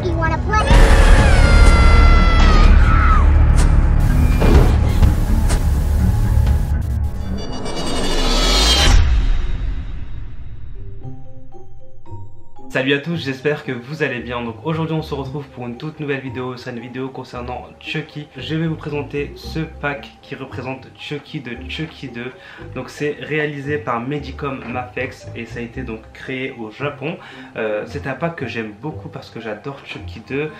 Chucky wanna play? Salut à tous, j'espère que vous allez bien. Donc aujourd'hui on se retrouve pour une toute nouvelle vidéo. C'est une vidéo concernant Chucky. Je vais vous présenter ce pack qui représente Chucky de Chucky 2. Donc c'est réalisé par Medicom Mafex et ça a été donc créé au Japon. C'est un pack que j'aime beaucoup parce que j'adore Chucky 2.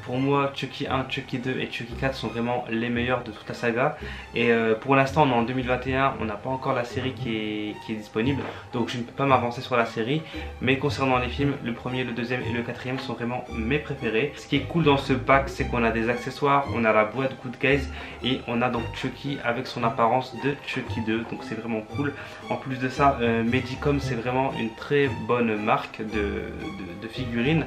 Pour moi Chucky 1, Chucky 2 et Chucky 4 sont vraiment les meilleurs de toute la saga. Et pour l'instant on est en 2021, on n'a pas encore la série qui est disponible. Donc je ne peux pas m'avancer sur la série. Mais concernant les films, le premier, le deuxième et le quatrième sont vraiment mes préférés. Ce qui est cool dans ce pack, c'est qu'on a des accessoires, on a la boîte Good Guys et on a donc Chucky avec son apparence de Chucky 2. Donc c'est vraiment cool. En plus de ça, Medicom c'est vraiment une très bonne marque de figurines.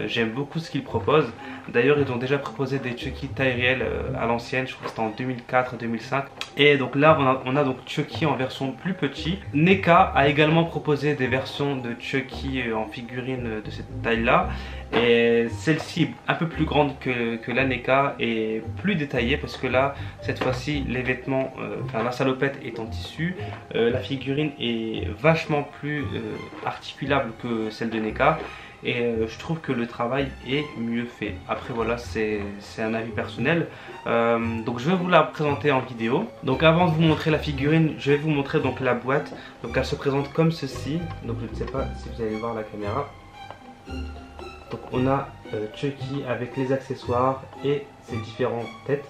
J'aime beaucoup ce qu'ils proposent. D'ailleurs ils ont déjà proposé des Chucky taille réelle à l'ancienne, je crois que c'était en 2004-2005. Et donc là on a donc Chucky en version plus petit. NECA a également proposé des versions de Chucky en figurine de cette taille là. Et celle-ci un peu plus grande que la NECA et plus détaillée parce que là cette fois-ci les vêtements, la salopette est en tissu. La figurine est vachement plus articulable que celle de NECA. Et je trouve que le travail est mieux fait. Après voilà, c'est un avis personnel. Donc je vais vous la présenter en vidéo. Donc avant de vous montrer la figurine, je vais vous montrer donc la boîte. Donc elle se présente comme ceci. Donc je ne sais pas si vous allez voir la caméra. Donc on a Chucky avec les accessoires et ses différentes têtes.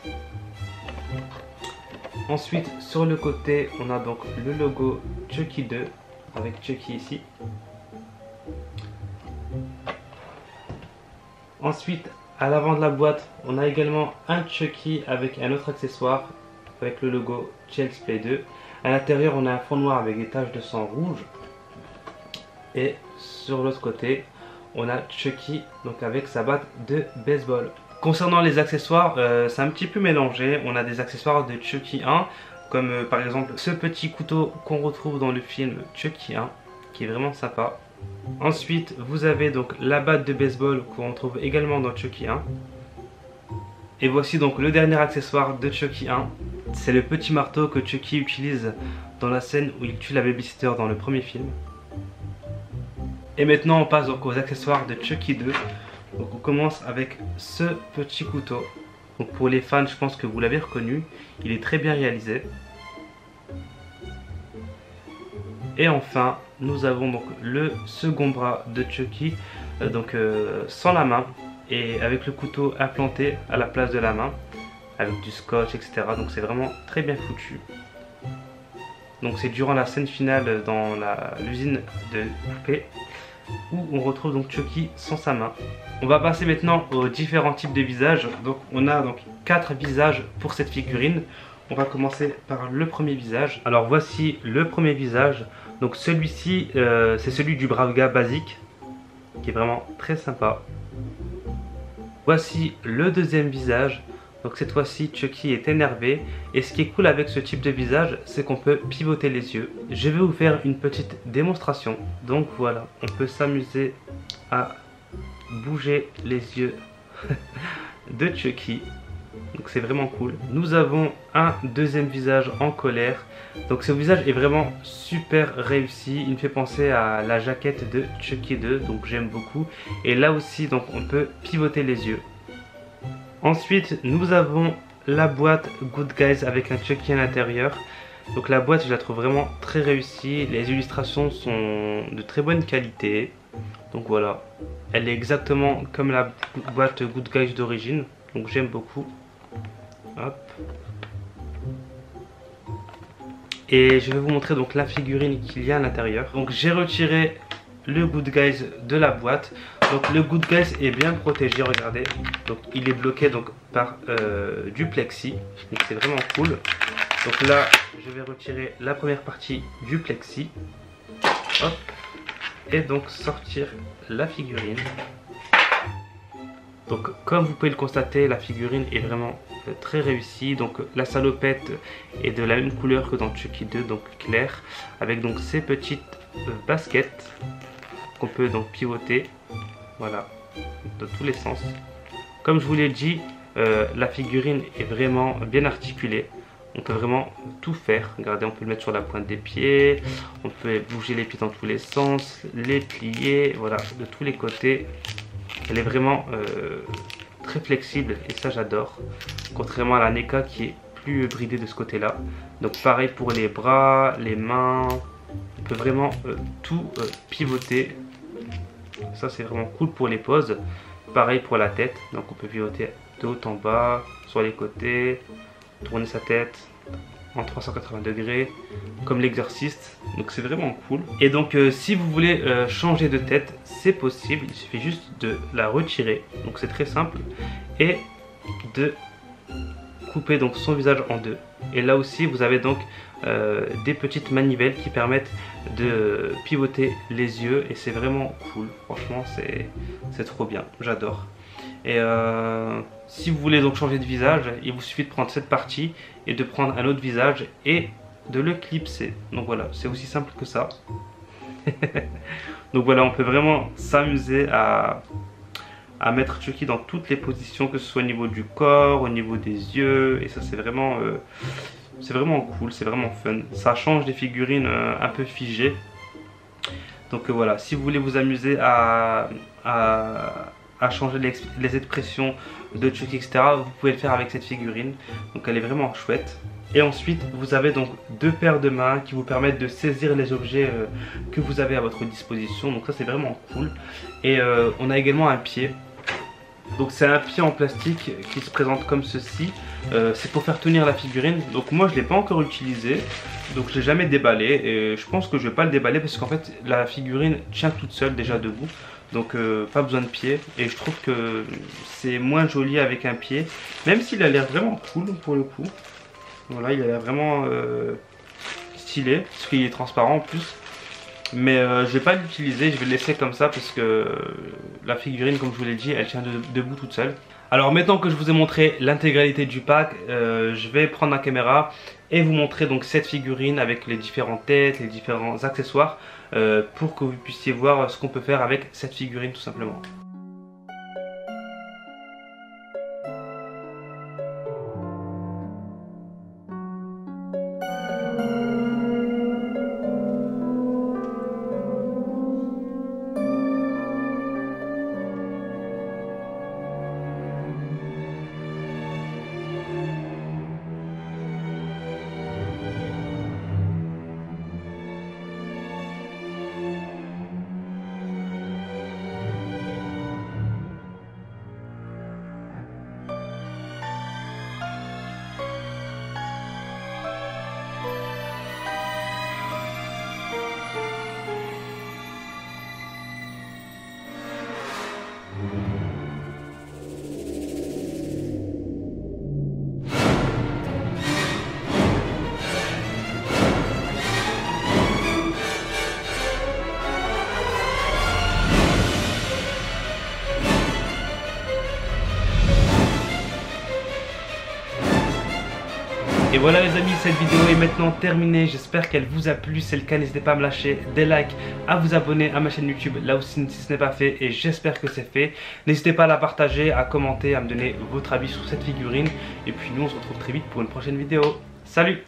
Ensuite sur le côté on a donc le logo Chucky 2 avec Chucky ici. Ensuite, à l'avant de la boîte, on a également un Chucky avec un autre accessoire avec le logo Child's Play 2. À l'intérieur, on a un fond noir avec des taches de sang rouge. Et sur l'autre côté, on a Chucky donc avec sa batte de baseball. Concernant les accessoires, c'est un petit peu mélangé. On a des accessoires de Chucky 1, comme par exemple ce petit couteau qu'on retrouve dans le film Chucky 1, qui est vraiment sympa. Ensuite, vous avez donc la batte de baseball qu'on trouve également dans Chucky 1. Et voici donc le dernier accessoire de Chucky 1. C'est le petit marteau que Chucky utilise dans la scène où il tue la babysitter dans le premier film. Et maintenant on passe donc aux accessoires de Chucky 2. Donc on commence avec ce petit couteau. Donc pour les fans, je pense que vous l'avez reconnu. Il est très bien réalisé. Et enfin, nous avons donc le second bras de Chucky, sans la main et avec le couteau implanté à la place de la main, avec du scotch, etc. Donc c'est vraiment très bien foutu. Donc c'est durant la scène finale dans l'usine de poupées où on retrouve donc Chucky sans sa main. On va passer maintenant aux différents types de visages. Donc on a donc 4 visages pour cette figurine. On va commencer par le premier visage. Alors voici le premier visage. Donc celui-ci, c'est celui du brave gars basique, qui est vraiment très sympa. Voici le deuxième visage. Donc cette fois-ci, Chucky est énervé. Et ce qui est cool avec ce type de visage, c'est qu'on peut pivoter les yeux. Je vais vous faire une petite démonstration. Donc voilà, on peut s'amuser à bouger les yeux de Chucky. Donc c'est vraiment cool. Nous avons un deuxième visage en colère. Donc ce visage est vraiment super réussi. Il me fait penser à la jaquette de Chucky 2. Donc j'aime beaucoup. Et là aussi donc on peut pivoter les yeux. Ensuite nous avons la boîte Good Guys avec un Chucky à l'intérieur. Donc la boîte je la trouve vraiment très réussie. Les illustrations sont de très bonne qualité. Donc voilà. Elle est exactement comme la boîte Good Guys d'origine. Donc j'aime beaucoup. Hop. Et je vais vous montrer donc la figurine qu'il y a à l'intérieur. Donc j'ai retiré le Good Guys de la boîte. Donc le Good Guys est bien protégé, regardez. Donc il est bloqué donc par du plexi. Donc c'est vraiment cool. Donc là je vais retirer la première partie du plexi. Hop. Et donc sortir la figurine. Donc comme vous pouvez le constater, la figurine est vraiment très réussie. Donc la salopette est de la même couleur que dans Chucky 2, donc clair, avec donc ces petites baskets qu'on peut donc pivoter. Voilà, de tous les sens. Comme je vous l'ai dit, la figurine est vraiment bien articulée. On peut vraiment tout faire. Regardez, on peut le mettre sur la pointe des pieds. On peut bouger les pieds dans tous les sens, les plier, voilà, de tous les côtés. Elle est vraiment très flexible et ça j'adore. Contrairement à la NECA qui est plus bridée de ce côté-là. Donc pareil pour les bras, les mains. On peut vraiment tout pivoter. Ça c'est vraiment cool pour les poses. Pareil pour la tête. Donc on peut pivoter de haut en bas, sur les côtés, tourner sa tête en 380 degrés comme l'exorciste. Donc c'est vraiment cool. Et donc si vous voulez changer de tête, c'est possible. Il suffit juste de la retirer. Donc c'est très simple. Et de couper donc son visage en deux. Et là aussi vous avez donc des petites manivelles qui permettent de pivoter les yeux. Et c'est vraiment cool. Franchement c'est trop bien. J'adore. Et si vous voulez donc changer de visage, il vous suffit de prendre cette partie et de prendre un autre visage et de le clipser. Donc voilà, c'est aussi simple que ça. Donc voilà, on peut vraiment s'amuser à mettre Chucky dans toutes les positions, que ce soit au niveau du corps, au niveau des yeux. Et ça c'est vraiment cool, c'est vraiment fun. Ça change des figurines un peu figées. Donc voilà, si vous voulez vous amuser à changer les expressions de Chucky, etc., vous pouvez le faire avec cette figurine. Donc elle est vraiment chouette. Et ensuite vous avez donc deux paires de mains qui vous permettent de saisir les objets que vous avez à votre disposition. Donc ça c'est vraiment cool. Et on a également un pied. Donc c'est un pied en plastique qui se présente comme ceci. C'est pour faire tenir la figurine. Donc moi je ne l'ai pas encore utilisé. Donc je l'ai jamais déballé. Et je pense que je vais pas le déballer parce qu'en fait la figurine tient toute seule déjà debout. Donc pas besoin de pied. Et je trouve que c'est moins joli avec un pied. Même s'il a l'air vraiment cool pour le coup. Voilà, il a l'air vraiment stylé. Parce qu'il est transparent en plus. Mais je vais pas l'utiliser, je vais le laisser comme ça parce que la figurine, comme je vous l'ai dit, elle tient debout toute seule. Alors maintenant que je vous ai montré l'intégralité du pack, je vais prendre ma caméra et vous montrer donc cette figurine avec les différentes têtes, les différents accessoires pour que vous puissiez voir ce qu'on peut faire avec cette figurine tout simplement. Et voilà les amis, cette vidéo est maintenant terminée. J'espère qu'elle vous a plu. Si c'est le cas, n'hésitez pas à me lâcher des likes, à vous abonner à ma chaîne YouTube là aussi si ce n'est pas fait, et j'espère que c'est fait. N'hésitez pas à la partager, à commenter, à me donner votre avis sur cette figurine. Et puis nous on se retrouve très vite pour une prochaine vidéo. Salut!